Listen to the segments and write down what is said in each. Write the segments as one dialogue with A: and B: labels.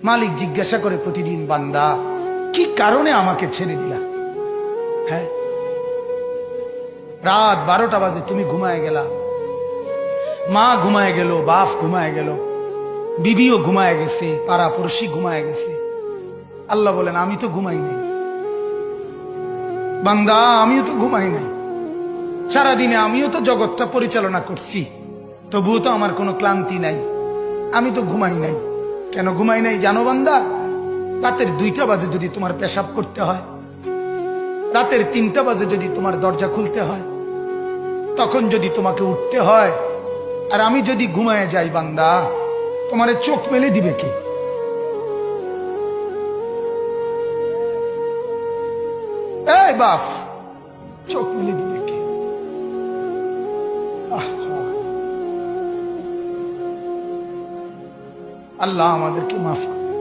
A: মালিক জিজ্ঞাসা করে প্রতিদিন, বান্দা কি কারণে আমাকে ছেড়ে দিলা? হ্যাঁ, রাত 12টা বাজে তুমি ঘুমায় গেলা, মা ঘুমায় গেল, বাপ ঘুমায় গেল, বিবিও ঘুমায় গেছে, পাড়া পড়শি ঘুমায় গেছে। আল্লাহ বলেন আমি তো ঘুমাই নাই বান্দা, আমিও তো ঘুমাই নাই। সারাদিনে আমিও তো জগৎটা পরিচালনা করছি, তবুও তো আমার কোনো ক্লান্তি নাই, আমি তো ঘুমাই নাই। কেন ঘুমাই নাই জানো বান্দা? রাতের 2টা বাজে যদি তোমার পেশাব করতে হয়, রাতের 3টা বাজে যদি তোমার দরজা খুলতে হয়, তখন যদি তোমাকে উঠতে হয়, আর আমি যদি ঘুমায় যাই বান্দা, তোমারে চোখ মেলে দিবে কে? এই বাপ, চোখ মেলে দিবে কে? আল্লাহ আমাদেরকে মাফ করে।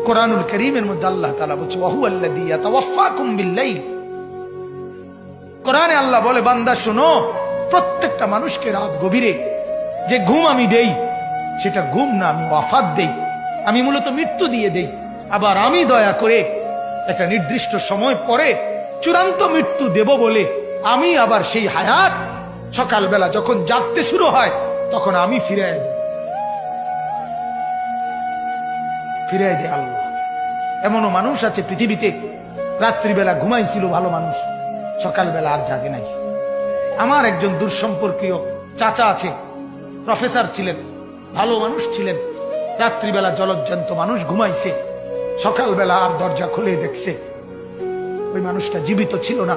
A: কোরআনুল কারীমের মধ্যে আল্লাহ তাআলা বলছে ওয়াহুয়াল্লাযী ইয়াতাওয়াফফাকুম বিল-লাইল। কোরআনে আল্লাহ বলে বান্দা শোনো, প্রত্যেকটা মানুষকে রাত গভীরে যে ঘুম আমি দেই, সেটা ঘুম না, আমি ওয়াফাত দেই, আমি মূলত মৃত্যু দিয়ে দেই। আবার আমি দয়া করে একটা নির্দিষ্ট সময় পরে চূড়ান্ত মৃত্যু দেব বলে আমি আবার সেই হায়াত সকালবেলা যখন জাগতে শুরু হয় তখন আমি ফিরিয়ে দিই, ফিরিয়ে দেয় আল্লাহ। এমনও মানুষ আছে পৃথিবীতে, রাত্রিবেলা ঘুমাইছিল ভালো মানুষ, সকালবেলা আর জাগে নাই। আমার একজন দূরসম্পর্কীয় চাচা আছে, প্রফেসর ছিলেন, ভালো মানুষ ছিলেন, রাত্রিবেলা জলজ্জান্ত মানুষ ঘুমাইছে, সকালবেলা আর দরজা খুলে দেখছে ওই মানুষটা জীবিত ছিল না,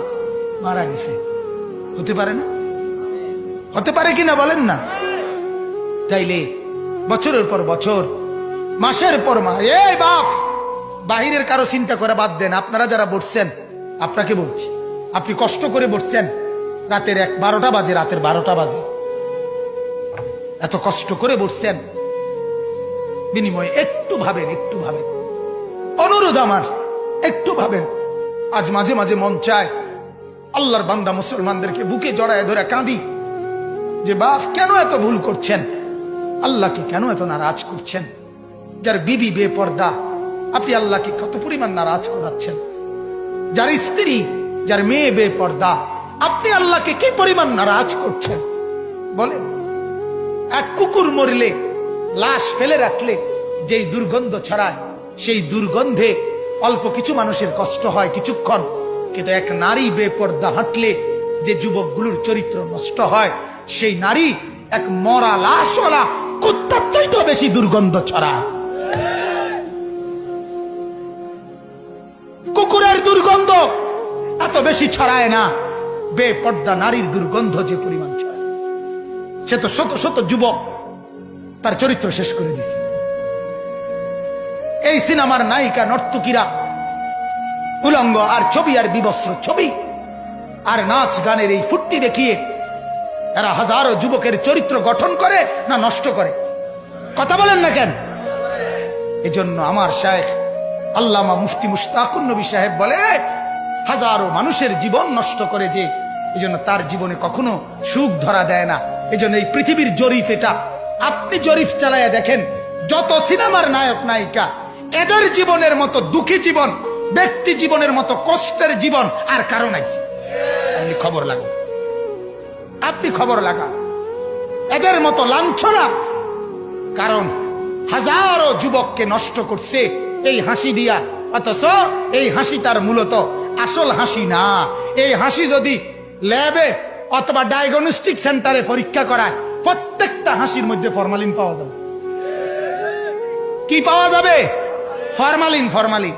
A: মারা গেছে। হতে পারে না? হতে পারে কিনা বলেন না? তাইলে বছরের পর বছর, মাসের পর মাস, এই বাপ, বাহিরের কারো চিন্তা করে বাদ দেন। আপনারা যারা বসছেন, আপনাকে বলছি, আপনি কষ্ট করে বসছেন, রাতের 12টা বাজে, রাতের 12টা বাজে, এত কষ্ট করে বসছেন, বিনিময়ে একটু ভাবেন, একটু ভাবেন, অনুরোধ আমার, একটু ভাবেন। আজ মাঝে মাঝে মন চায় আল্লাহর বান্দা মুসলমানদেরকে বুকে জড়ায় ধরে কাঁদি যে বাপ কেন এত ভুল করছেন, আল্লাহকে কেন এত নারাজ করছেন? যার বিবি বেপর্দা, আপনি আল্লাহকে কত পরিমাণ নারাজ করাচ্ছেন। যার স্ত্রী, যার মেয়ে বেপর্দা, আপনি আল্লাহকে কি পরিমাণ নারাজ করছেন বলেন? এক কুকুর মরলে, লাশ ফেলে রাখলে যেই দুর্গন্ধ ছড়ায়, সেই দুর্গন্ধে অল্প কিছু মানুষের কষ্ট হয় কিছুক্ষণ, কিন্তু এক নারী বেপর্দা হাঁটলে যে যুবকগুলোর চরিত্র নষ্ট হয়, সেই নারী এক মরা লাশওয়ালা কুত্তার চাইতে বেশি দুর্গন্ধ ছড়ায়। কুকুরের দুর্গন্ধ এত বেশি ছড়ায় না, বেপর্দা নারীর দুর্গন্ধ যে পরিমাণ ছড়ায়। সে তো শত শত যুবক তার চরিত্র শেষ করে দিছে। এই সিনেমার নায়িকা নর্তকীরা উলঙ্গ আর ছবি আর বিবস্ত্র ছবি আর নাচ গানের এই ফুর্তি দেখিয়ে এরা হাজারো যুবকের চরিত্র গঠন করে না নষ্ট করে? কথা বলেন না কেন? এজন্য আমার শায়েখ আল্লামা মুফতি মুশতাকুন নবী সাহেব বলে, হাজারো মানুষের জীবন নষ্ট করে যে, এজন্য তার জীবনে কখনো সুখ ধরা দেয় না। এজন্য এই পৃথিবীর জরিফ এটা, আপনি জরিফ চালায়া দেখেন, যত সিনেমার নায়ক নায়িকা, এদের জীবনের মতো দুঃখী জীবন, ব্যক্তি জীবনের মতো কষ্টের জীবন আর কারো নাই। আপনি খবর লাগান, আপনি খবর লাগান, এদের মতো লাঞ্ছনা। কারণ হাজারো যুবককে নষ্ট করছে এই হাসি দিয়া, অথচ এই হাসিটার মূলত আসল হাসি না। এই হাসি যদি ল্যাবে অথবা ডায়াগনস্টিক সেন্টারে পরীক্ষা করায়, প্রত্যেকটা হাসির মধ্যে ফরমালিন পাওয়া যাবে। কি পাওয়া যাবে? Formalin, formalin.